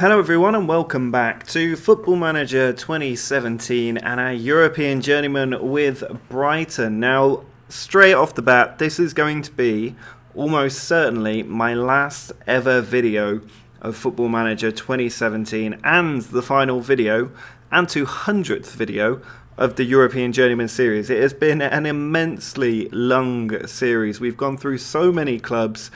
Hello everyone and welcome back to Football Manager 2017 and our European Journeyman with Brighton. Now, straight off the bat, this is going to be almost certainly my last ever video of Football Manager 2017 and the final video and 200th video of the European Journeyman series. It has been an immensely long series. We've gone through so many clubs,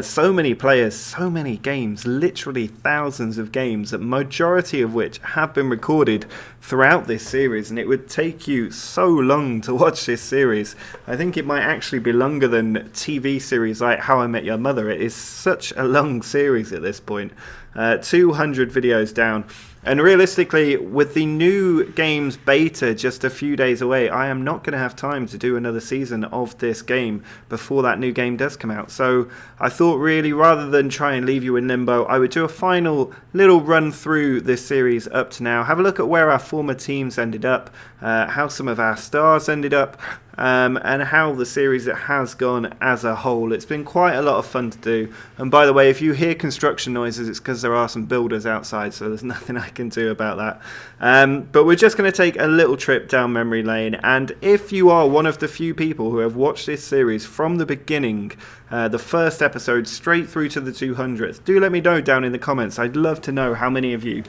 so many players, so many games, literally thousands of games, the majority of which have been recorded throughout this series, and it would take you so long to watch this series. I think it might actually be longer than TV series like How I Met Your Mother. It is such a long series at this point. 200 videos down. And realistically, with the new game's beta just a few days away, I am not going to have time to do another season of this game before that new game does come out. So I thought really, rather than try and leave you in limbo, I would do a final little run through this series up to now. Have a look at where our former teams ended up, how some of our stars ended up, and how the series has gone as a whole. It's been quite a lot of fun to do. And by the way, if you hear construction noises, it's because there are some builders outside, so there's nothing I can do about that. But we're just going to take a little trip down memory lane, and if you are one of the few people who have watched this series from the beginning, the first episode straight through to the 200th, do let me know down in the comments. I'd love to know how many of you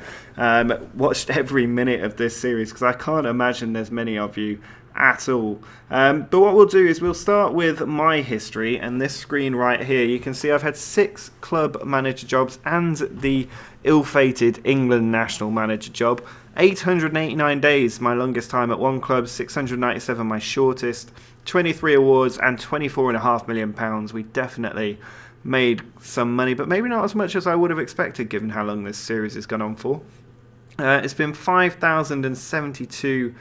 watched every minute of this series, because I can't imagine there's many of you at all. But what we'll do is we'll start with my history, and this screen right here, you can see I've had 6 club manager jobs and the ill-fated England national manager job. 889 days, my longest time at one club, 697 my shortest, 23 awards and £24.5 million. We definitely made some money, but maybe not as much as I would have expected given how long this series has gone on for. It's been 5,072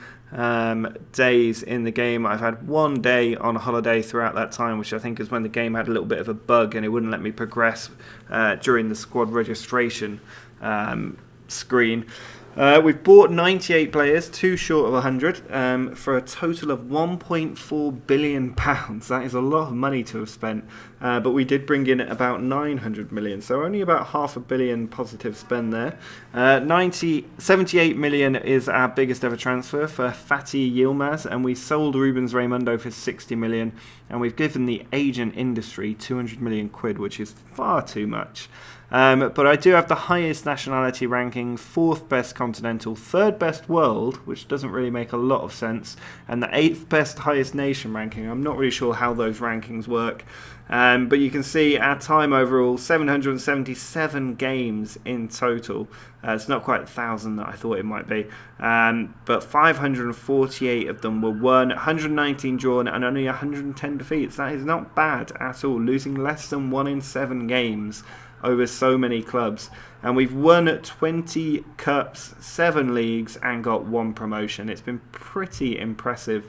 days in the game. I've had one day on holiday throughout that time, which I think is when the game had a little bit of a bug and it wouldn't let me progress during the squad registration screen. We've bought 98 players, 2 short of 100, for a total of £1.4 billion. That is a lot of money to have spent, but we did bring in about 900 million, so only about £500 million positive spend there. 78 million is our biggest ever transfer for Fatih Yilmaz, and we sold Rubens Raimundo for 60 million, and we've given the agent industry 200 million quid, which is far too much. But I do have the highest nationality ranking, 4th best continental, 3rd best world, which doesn't really make a lot of sense, and the 8th best highest nation ranking. I'm not really sure how those rankings work, but you can see our time overall, 777 games in total. It's not quite 1,000 that I thought it might be, but 548 of them were won, 119 drawn and only 110 defeats. That is not bad at all, losing less than 1 in 7 games over so many clubs. And we've won 20 cups, 7 leagues and got 1 promotion. It's been pretty impressive.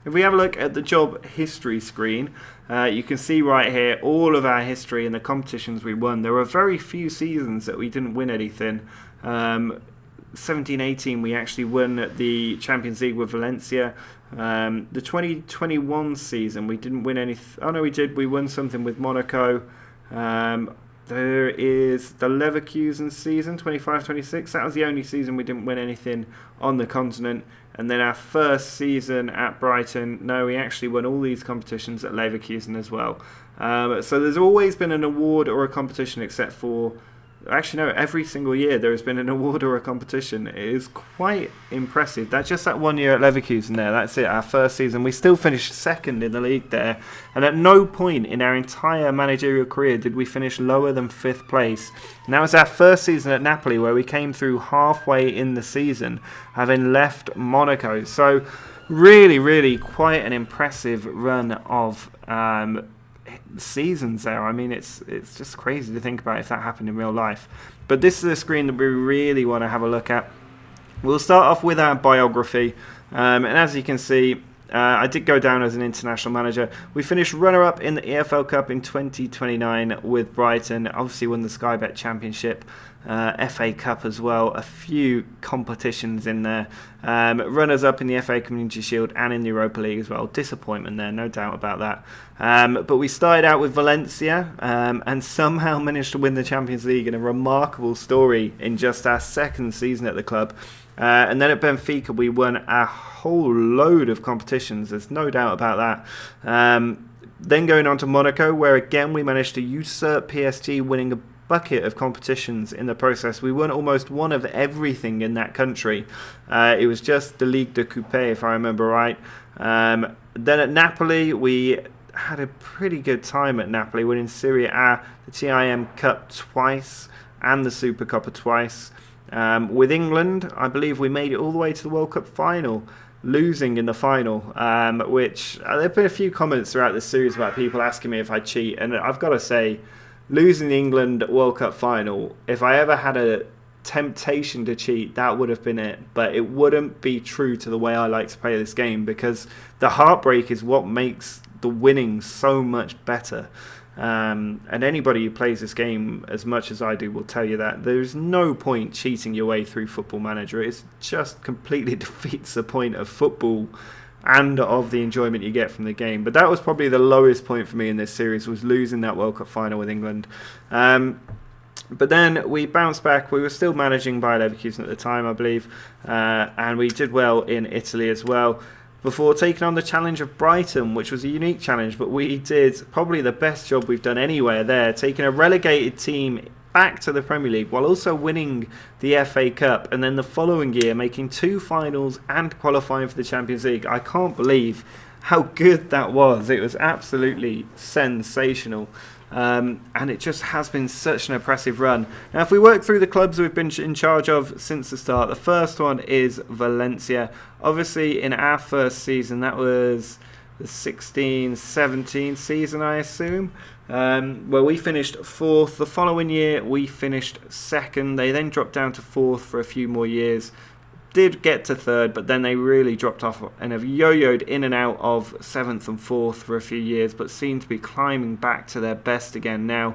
If we have a look at the job history screen, you can see right here all of our history and the competitions we won. There were very few seasons that we didn't win anything. 17-18 we actually won the Champions League with Valencia. The 2021 season we didn't win anything. Oh no, we did. We won something with Monaco. There is the Leverkusen season, 25-26. That was the only season we didn't win anything on the continent. And then our first season at Brighton, no, we actually won all these competitions at Leverkusen as well. So there's always been an award or a competition, except for... Actually, no, every single year there has been an award or a competition. It is quite impressive. That's just that 1 year at Leverkusen there. That's it, our first season. We still finished 2nd in the league there. And at no point in our entire managerial career did we finish lower than 5th place. And that was our first season at Napoli, where we came through halfway in the season, having left Monaco. So really, really quite an impressive run of seasons there. I mean, it's just crazy to think about if that happened in real life. But this is a screen that we really want to have a look at. We'll start off with our biography, and as you can see, I did go down as an international manager. We finished runner-up in the EFL Cup in 2029 with Brighton. Obviously won the Sky Bet Championship. FA Cup as well, a few competitions in there. Runners-up in the FA Community Shield and in the Europa League as well. Disappointment there, no doubt about that. But we started out with Valencia and somehow managed to win the Champions League in a remarkable story in just our second season at the club. And then at Benfica, we won a whole load of competitions. There's no doubt about that. Then going on to Monaco, where again we managed to usurp PSG, winning a bucket of competitions in the process. We won almost one of everything in that country. It was just the Ligue de Coupe, if I remember right. Then at Napoli, we had a pretty good time at Napoli, winning Serie A, the TIM Cup twice, and the Supercoppa twice. With England, I believe we made it all the way to the World Cup final, losing in the final, which there have been a few comments throughout this series about people asking me if I cheat, and I've got to say, losing the England World Cup final, if I ever had a temptation to cheat, that would have been it. But it wouldn't be true to the way I like to play this game, because the heartbreak is what makes the winning so much better. And anybody who plays this game as much as I do will tell you that there's no point cheating your way through Football Manager. It just completely defeats the point of football and of the enjoyment you get from the game. But that was probably the lowest point for me in this series, was losing that World Cup final with England. But then we bounced back. We were still managing by Leverkusen at the time, I believe, and we did well in Italy as well, before taking on the challenge of Brighton, which was a unique challenge, but we did probably the best job we've done anywhere there, taking a relegated team back to the Premier League while also winning the FA Cup, and then the following year making 2 finals and qualifying for the Champions League. I can't believe how good that was. It was absolutely sensational. And it just has been such an impressive run. Now, if we work through the clubs we've been in charge of since the start, the first one is Valencia. Obviously, in our first season, that was the 16-17 season, I assume, where we finished 4th. The following year, we finished 2nd. They then dropped down to 4th for a few more years. Did get to 3rd, but then they really dropped off and have yo-yoed in and out of 7th and 4th for a few years, but seem to be climbing back to their best again now.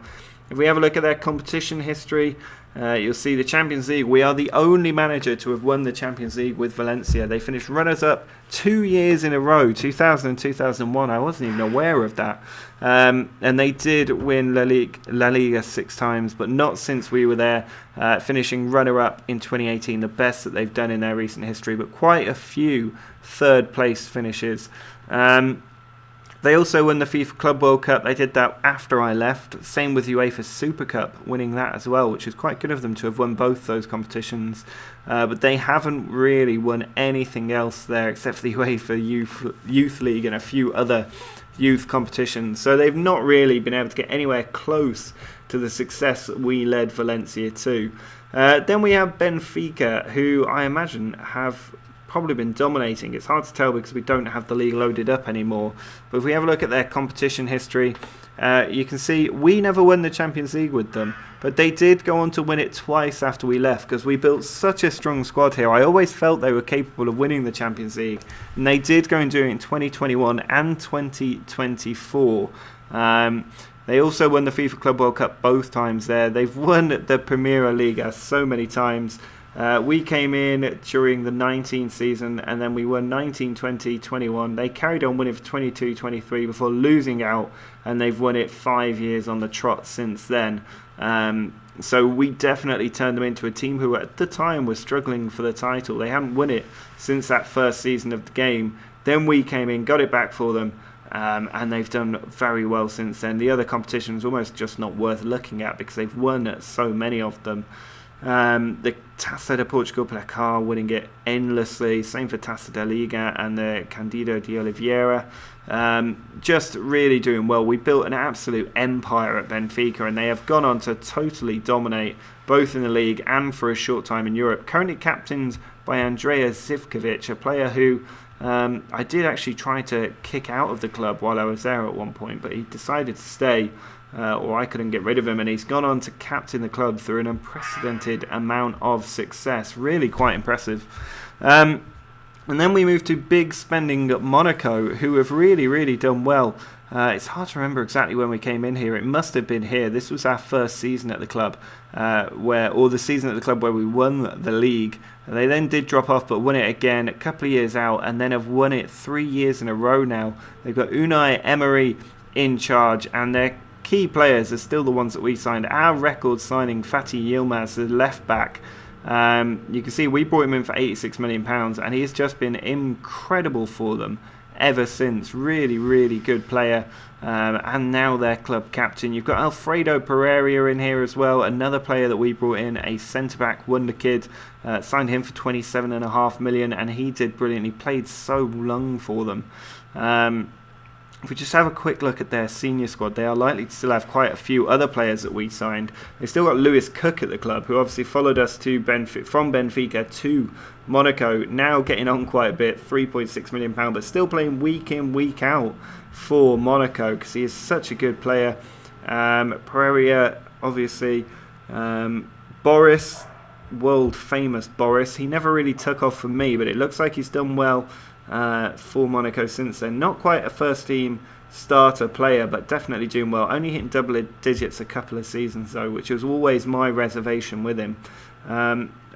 If we have a look at their competition history, you'll see the Champions League. We are the only manager to have won the Champions League with Valencia. They finished runners-up 2 years in a row, 2000 and 2001. I wasn't even aware of that. And they did win La Liga 6 times, but not since we were there, finishing runner-up in 2018, the best that they've done in their recent history, but quite a few third-place finishes. They also won the FIFA Club World Cup. They did that after I left. Same with UEFA Super Cup, winning that as well, which is quite good of them to have won both those competitions. But they haven't really won anything else there except for the UEFA Youth League and a few other youth competitions. So they've not really been able to get anywhere close to the success that we led Valencia to. Then we have Benfica, who I imagine have probably been dominating. It's hard to tell because we don't have the league loaded up anymore. But if we have a look at their competition history, you can see we never won the Champions League with them, but they did go on to win it twice after we left because we built such a strong squad here. I always felt they were capable of winning the Champions League, and they did go and do it in 2021 and 2024. They also won the FIFA Club World Cup both times there. They've won the Premier League so many times. We came in during the 19 season, and then we won 19, 20, 21. They carried on winning for 22, 23 before losing out, and they've won it 5 years on the trot since then. So we definitely turned them into a team who at the time was struggling for the title. They hadn't won it since that first season of the game. Then we came in, got it back for them, and they've done very well since then. The other competitions almost just not worth looking at because they've won so many of them. The Taça de Portugal Placar winning it endlessly, same for Taça da Liga and the Candido de Oliveira, just really doing well. We built an absolute empire at Benfica, and they have gone on to totally dominate both in the league and for a short time in Europe. Currently captained by Andrea Zivkovic, a player who I did actually try to kick out of the club while I was there at one point, but he decided to stay. Or I couldn't get rid of him, and he's gone on to captain the club through an unprecedented amount of success. Really quite impressive. And then we move to big spending Monaco, who have really, really done well. It's hard to remember exactly when we came in here. It must have been here. This was our first season at the club, or the season at the club where we won the league. They then did drop off, but won it again a couple of years out, and then have won it 3 years in a row now. They've got Unai Emery in charge, and their key players are still the ones that we signed. Our record signing, Fatih Yilmaz, the left back. You can see we brought him in for £86 million, and he has just been incredible for them ever since. Really, really good player, and now their club captain. You've got Alfredo Pereira in here as well, another player that we brought in, a centre-back wonder kid. Signed him for £27.5 million, and he did brilliantly. Played so long for them. If we just have a quick look at their senior squad, they are likely to still have quite a few other players that we signed. They've still got Lewis Cook at the club, who obviously followed us to from Benfica to Monaco, now getting on quite a bit, £3.6 million, but still playing week in, week out for Monaco because he is such a good player. Pereira, obviously. Boris, world famous Boris. He never really took off for me, but it looks like he's done well for Monaco since then. Not quite a first team starter player, but definitely doing well. Only hitting double digits a couple of seasons though, which was always my reservation with him.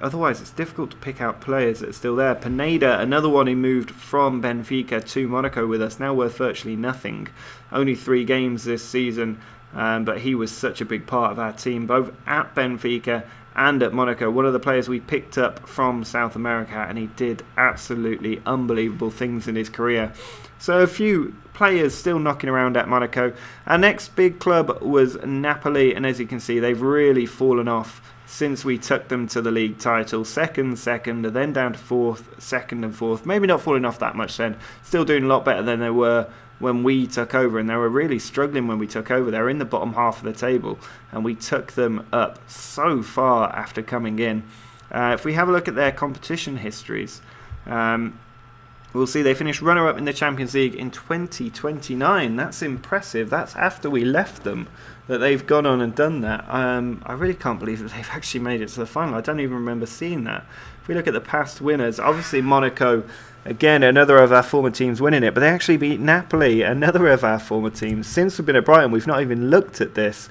Otherwise it's difficult to pick out players that are still there. Pineda, another one who moved from Benfica to Monaco with us, now worth virtually nothing. Only 3 games this season, but he was such a big part of our team, both at Benfica and at Monaco. One of the players we picked up from South America, and he did absolutely unbelievable things in his career. So a few players still knocking around at Monaco. Our next big club was Napoli, and as you can see, they've really fallen off since we took them to the league title. Second, then down to fourth, second and fourth. Maybe not falling off that much then. Still doing a lot better than they were when we took over, and they were really struggling when we took over. They were in the bottom half of the table, and we took them up so far after coming in. If we have a look at their competition histories, we'll see they finished runner-up in the Champions League in 2029. That's impressive. That's after we left them that they've gone on and done that. I really can't believe that they've actually made it to the final. I don't even remember seeing that. If we look at the past winners, obviously Monaco, again, another of our former teams winning it, but they actually beat Napoli, another of our former teams. Since we've been at Brighton, we've not even looked at this.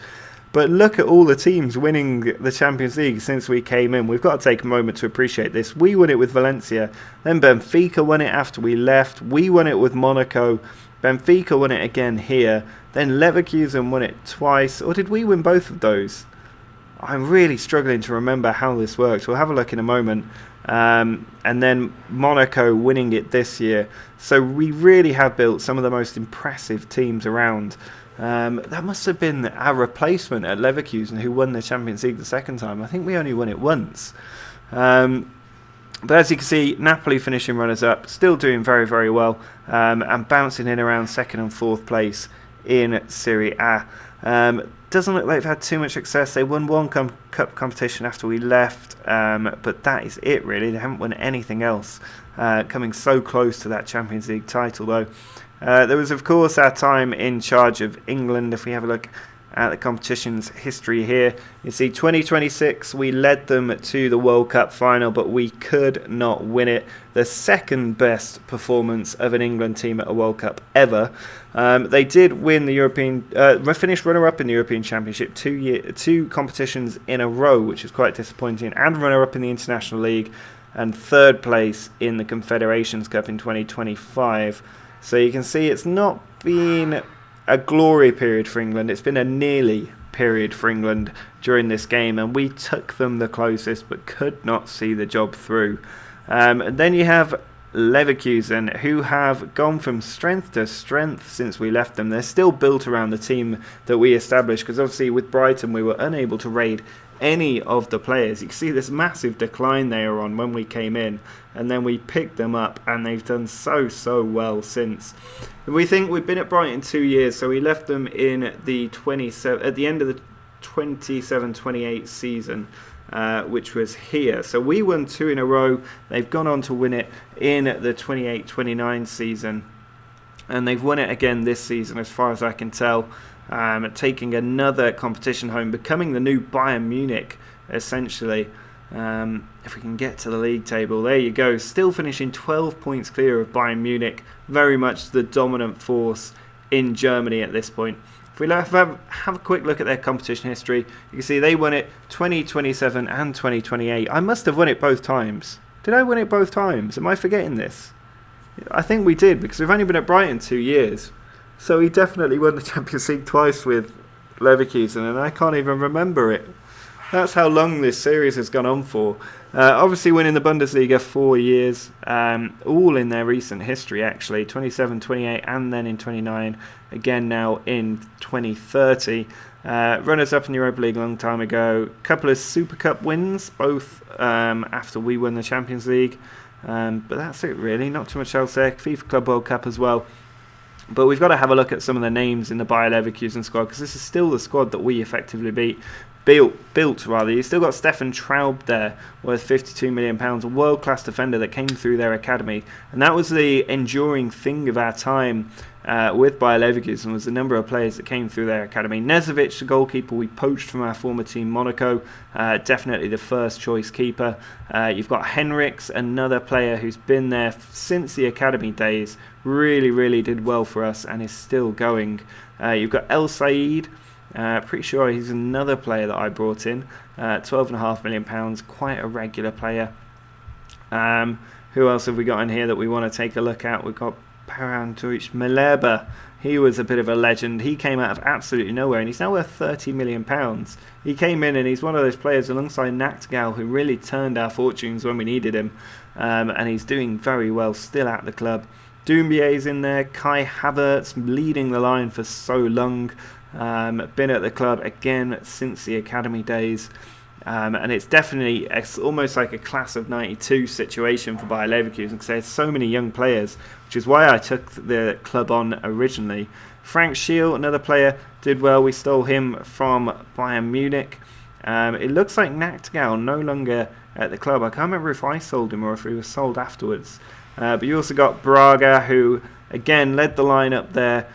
But look at all the teams winning the Champions League since we came in. We've got to take a moment to appreciate this. We won it with Valencia, then Benfica won it after we left. We won it with Monaco. Benfica won it again here. Then Leverkusen won it twice. Or did we win both of those? I'm really struggling to remember how this works. We'll have a look in a moment. And then Monaco winning it this year. So we really have built some of the most impressive teams around. That must have been our replacement at Leverkusen, who won the Champions League the second time. I think we only won it once. But as you can see, Napoli finishing runners-up, still doing very, very well, and bouncing in around second and fourth place in Serie A. Doesn't look like they've had too much success. They won one cup competition after we left, but that is it really. They haven't won anything else, coming so close to that Champions League title though. There was of course our time in charge of England. If we have a look at the competition's history here, you see 2026 we led them to the World Cup final, but we could not win it. The second best performance of an England team at a World Cup ever. They did win the European, finished runner-up in the European Championship two competitions in a row, which is quite disappointing, and runner-up in the International League, and third place in the Confederations Cup in 2025. So you can see it's not been a glory period for England. It's been a nearly period for England during this game, and we took them the closest but could not see the job through. And then you have Leverkusen, who have gone from strength to strength since we left them. They're still built around the team that we established, because obviously with Brighton we were unable to raid any of the players. You can see this massive decline they were on when we came in, and then we picked them up, and they've done so well since. We think we've been at Brighton 2 years, so we left them in the at the end of the 27-28 season, which was here. So we won 2 in a row. They've gone on to win it in the 28-29 season, and they've won it again this season as far as I can tell, taking another competition home, becoming the new Bayern Munich essentially. If we can get to the league table, there you go, still finishing 12 points clear of Bayern Munich, very much the dominant force in Germany at this point. If we have a quick look at their competition history, you can see they won it 2027 and 2028. I must have won it both times. Did I win it both times? Am I forgetting this? I think we did, because we've only been at Brighton 2 years. So he definitely won the Champions League twice with Leverkusen, and I can't even remember it. That's how long this series has gone on for. Obviously winning the Bundesliga 4 years, all in their recent history actually, 27, 28 and then in 29, again now in 2030. Runners-up in the Europa League a long time ago. Couple of Super Cup wins, both after we won the Champions League. But that's it really, not too much else there. FIFA Club World Cup as well. But we've got to have a look at some of the names in the Bayer Leverkusen squad, because this is still the squad that we effectively built. You've still got Stefan Traub there, worth £52 million, a world-class defender that came through their academy. And that was the enduring thing of our time with Bayer Leverkusen, was the number of players that came through their academy. Nezovic, the goalkeeper we poached from our former team Monaco, definitely the first choice keeper. You've got Henriks, another player who's been there since the academy days, really did well for us and is still going. You've got El Said, pretty sure he's another player that I brought in, £12.5 million, quite a regular player. Who else have we got in here that we want to take a look at? We've got Parantuic Maleba. He was a bit of a legend. He came out of absolutely nowhere, and he's now worth £30 million. He came in, and he's one of those players alongside Nachtigall who really turned our fortunes when we needed him, and he's doing very well still at the club. Doumbier's in there. Kai Havertz leading the line for so long. Been at the club again since the academy days. And it's definitely almost like a class of 92 situation for Bayer Leverkusen, because there's so many young players, which is why I took the club on originally. Frank Schiel, another player, did well. We stole him from Bayern Munich. It looks like Nachtigall no longer at the club. I can't remember if I sold him or if he was sold afterwards. But you also got Braga, who again led the line up there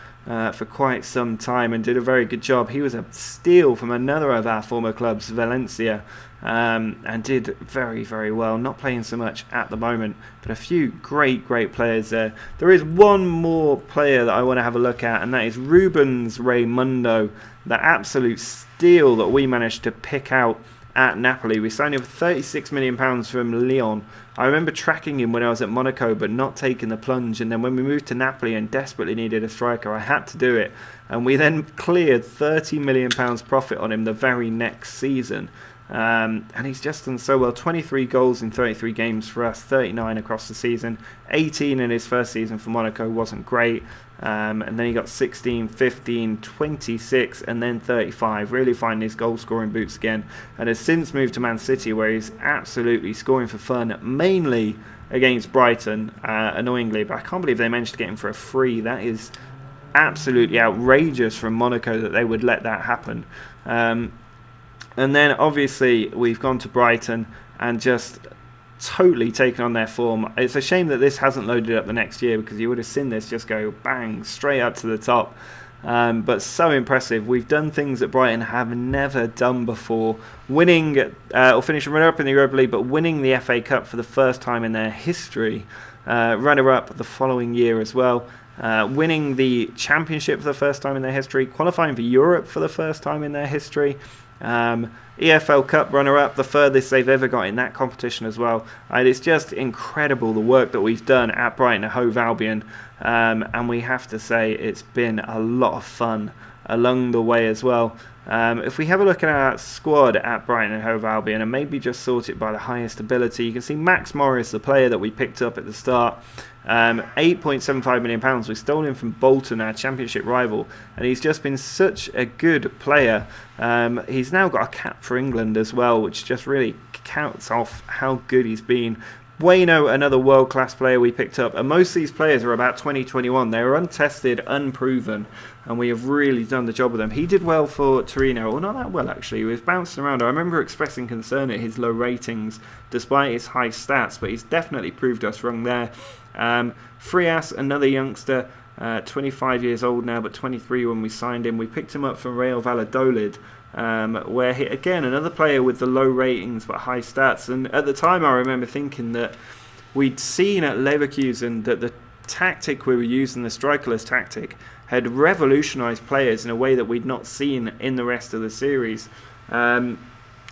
for quite some time and did a very good job. He was a steal from another of our former clubs, Valencia, and did very well. Not playing so much at the moment, but a few great players there. There is one more player that I want to have a look at, and that is Rubens Raimundo, the absolute steal that we managed to pick out at Napoli. We signed him for £36 million from Lyon. I remember tracking him when I was at Monaco but not taking the plunge, and then when we moved to Napoli and desperately needed a striker, I had to do it, and we then cleared £30 million profit on him the very next season. And he's just done so well. 23 goals in 33 games for us, 39 across the season. 18 in his first season for Monaco wasn't great. And then he got 16, 15, 26 and then 35. Really finding his goal scoring boots again. And has since moved to Man City, where he's absolutely scoring for fun, mainly against Brighton, annoyingly. But I can't believe they managed to get him for a free. That is absolutely outrageous from Monaco that they would let that happen. And then obviously we've gone to Brighton and just totally taken on their form. It's a shame that this hasn't loaded up the next year, because you would have seen this just go bang straight up to the top. But so impressive. We've done things that Brighton have never done before. Winning or finishing runner-up in the Europa League, but winning the FA Cup for the first time in their history. Runner-up the following year as well. Winning the Championship for the first time in their history. Qualifying for Europe for the first time in their history. EFL Cup runner-up, the furthest they've ever got in that competition as well. It's just incredible the work that we've done at Brighton and Hove Albion, and we have to say it's been a lot of fun along the way as well. If we have a look at our squad at Brighton and Hove Albion and maybe just sort it by the highest ability, you can see Max Morris, the player that we picked up at the start, £8.75 million. We stole him from Bolton, our championship rival, and he's just been such a good player. He's now got a cap for England as well, which just really counts off how good he's been. Bueno, another world-class player we picked up, and most of these players are about 2021. They're untested, unproven, and we have really done the job with them. He did well for Torino, or not that well actually. He was bouncing around. I remember expressing concern at his low ratings despite his high stats, but he's definitely proved us wrong there. Frias, another youngster, 25 years old now, but 23 when we signed him. We picked him up from Real Valladolid, where he, again, another player with the low ratings but high stats. And at the time I remember thinking that we'd seen at Leverkusen that the tactic we were using, the strikerless tactic, had revolutionised players in a way that we'd not seen in the rest of the series. And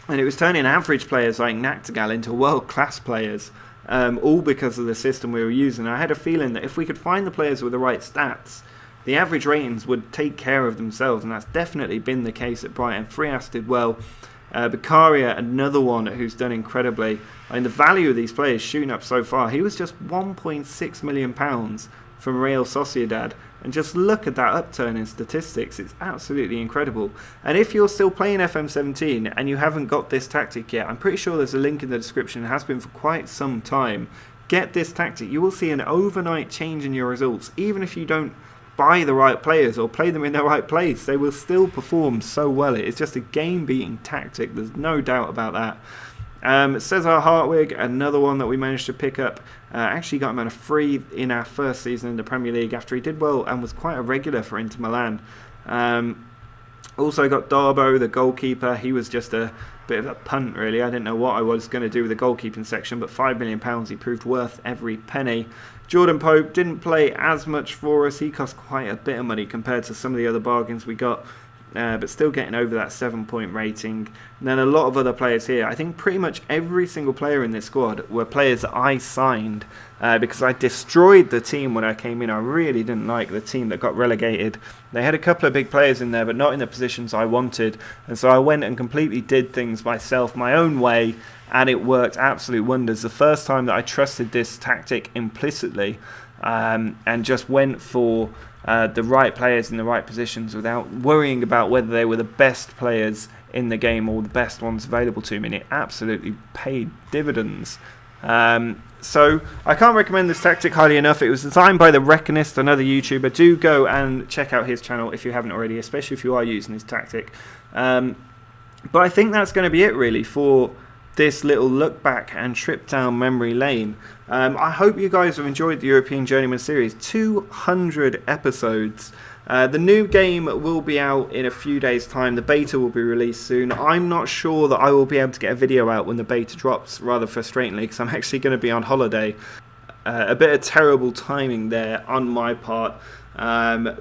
it was turning average players like Nachtigall into world-class players, all because of the system we were using. I had a feeling that if we could find the players with the right stats, the average ratings would take care of themselves, and that's definitely been the case at Brighton. Frias did well. Beccaria, another one who's done incredibly. The value of these players shooting up so far. He was just £1.6 million from Real Sociedad. And just look at that upturn in statistics. It's absolutely incredible. And if you're still playing FM17 and you haven't got this tactic yet, I'm pretty sure there's a link in the description. It has been for quite some time. Get this tactic. You will see an overnight change in your results. Even if you don't buy the right players or play them in the right place, they will still perform so well. It's just a game-beating tactic. There's no doubt about that. Cesar Hartwig, another one that we managed to pick up. Actually got him on a free in our first season in the Premier League after he did well and was quite a regular for Inter Milan. Also got Darbo, the goalkeeper. He was just a bit of a punt, really. I didn't know what I was going to do with the goalkeeping section, but £5 million he proved worth every penny. Jordan Pope didn't play as much for us. He cost quite a bit of money compared to some of the other bargains we got. But still getting over that 7-point rating. And then a lot of other players here. I think pretty much every single player in this squad were players that I signed because I destroyed the team when I came in. I really didn't like the team that got relegated. They had a couple of big players in there, but not in the positions I wanted. And so I went and completely did things myself, my own way, and it worked absolute wonders. The first time that I trusted this tactic implicitly and just went for the right players in the right positions without worrying about whether they were the best players in the game or the best ones available to me, and it absolutely paid dividends. So I can't recommend this tactic highly enough. It was designed by the Reckonist, another YouTuber. Do go and check out his channel if you haven't already, especially if you are using this tactic. But I think that's going to be it really for this little look back and trip down memory lane. I hope you guys have enjoyed the European Journeyman series. 200 episodes. The new game will be out in a few days' time. The beta will be released soon. I'm not sure that I will be able to get a video out when the beta drops, rather frustratingly, because I'm actually going to be on holiday. A bit of terrible timing there on my part.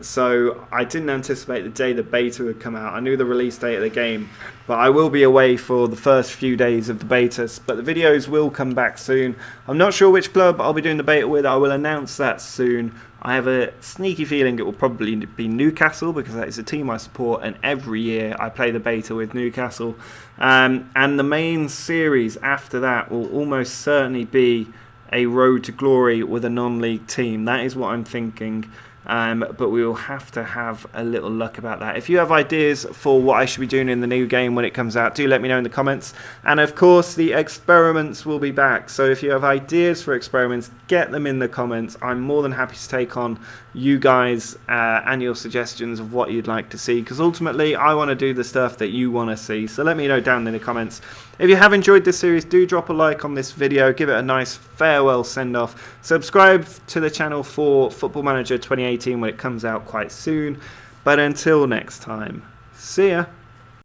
So I didn't anticipate the day the beta would come out. I knew the release date of the game, but I will be away for the first few days of the betas. But the videos will come back soon. I'm not sure which club I'll be doing the beta with. I will announce that soon. I have a sneaky feeling it will probably be Newcastle, because that is a team I support, and every year I play the beta with Newcastle. And the main series after that will almost certainly be a road to glory with a non-league team. That is what I'm thinking. But we will have to have a little luck about that. If you have ideas for what I should be doing in the new game when it comes out, do let me know in the comments. And of course, the experiments will be back. So if you have ideas for experiments, get them in the comments. I'm more than happy to take on you guys and your suggestions of what you'd like to see, because ultimately I want to do the stuff that you want to see. So let me know down in the comments. If you have enjoyed this series, do drop a like on this video, give it a nice farewell send-off. Subscribe to the channel for Football Manager 2018 when it comes out quite soon. But until next time, see ya.